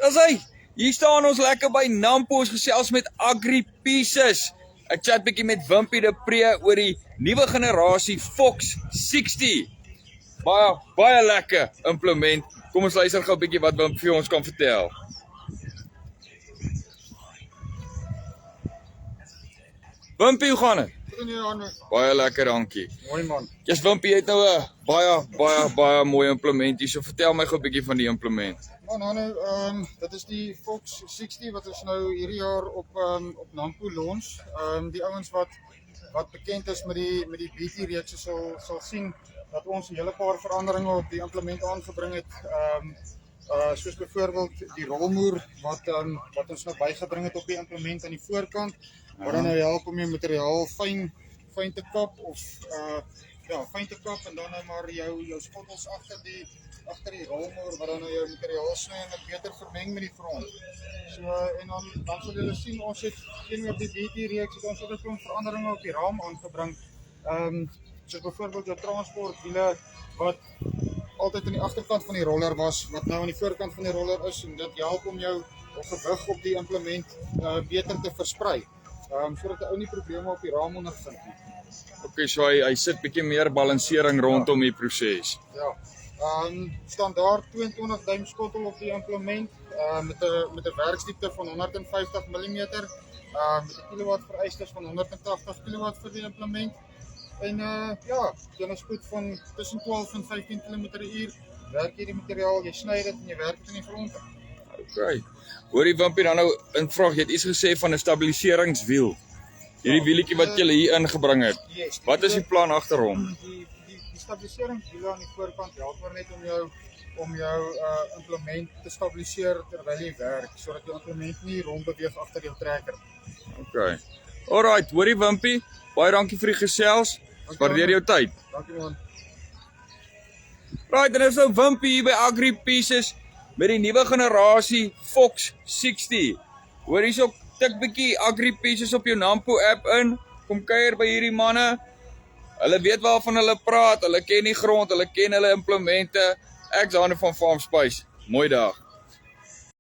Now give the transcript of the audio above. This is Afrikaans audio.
Dis hy. Hier staan ons lekker by Nampo, ons gesels met Agri Pieces. Ek chat bietjie met Wimpie de Pre oor die nuwe generasie Fox 60. Baie lekker implement. Kom ons luister gou 'n bietjie wat Wimpie vir ons kan vertel. Wimpie, hoe gaan dit? Baie lekker, dankie. Mooi man. Jy's Wimpie, jy het nou 'n baie mooi implement hier. So vertel my gou 'n bietjie van die implement. Man, dit is die Fox 60 wat ons nou hierdie jaar op Nampo launch. Die ouens wat bekend is met die BT reeks sal sien dat ons 'n hele paar veranderinge op die implement aangebring het. Soos byvoorbeeld die rolmoer wat ons nou bygebring het op die implement aan die voorkant, wat dan nou help om jou materiaal fyn te kap of fyn te kap en dan nou maar jou skottels agter die rolmoer wat dan nou jou materiaal sny en dit beter vermeng met die grond. So en dan sal julle sien ons het teenoor die BT reeks het ons ook 'n klomp veranderinge op die raam aangebring. Soos byvoorbeeld jou transportwiele wat altyd aan die agterkant van die roller was, wat nou aan die voorkant van die roller is, en dit help om jou gewig op die implement beter te versprei. Sodat die ou nie probleme op die raam ondervind nie. Okay, so hy sit bietjie meer balansering rondom die proses. Ja. Standaard 22 duim skottel op die implement met 'n werksdiepte van 150 mm, met 'n kilowatt vereistes van 180 kW vir die implement. En jy spoed van tussen 12 en 15 km/h. Werk jy die materiaal, jy sny dit en jy werk dit in die grond. Okay. Hoorie Wimpie, dan nou 'n vraag, jy het iets gesê van 'n stabiliseringswiel. Hierdie wielietjie wat jy hier ingebring het. Yes. Wat is die plan agter hom? Die stabiliseringswiele aan die voorkant help maar net om jou implement te stabiliseer terwyl jy werk, sodat jou implement nie rondbeweeg agter jou trekker. Okay. Alright, hoorie Wimpie, baie dankie vir die gesels. Waardeer jou tyd. Dankie man. Right, en is nou Wimpie hier by Agri Pieces met die nuwe generasie Fox 60. Hoor hierso, tik bietjie Agri Pieces op jou Nampo app in. Kom kuier by hierdie manne. Hulle weet waarvan hulle praat, hulle ken die grond, hulle ken hulle implemente. Ek's Hande van Farm Spice. Mooi dag.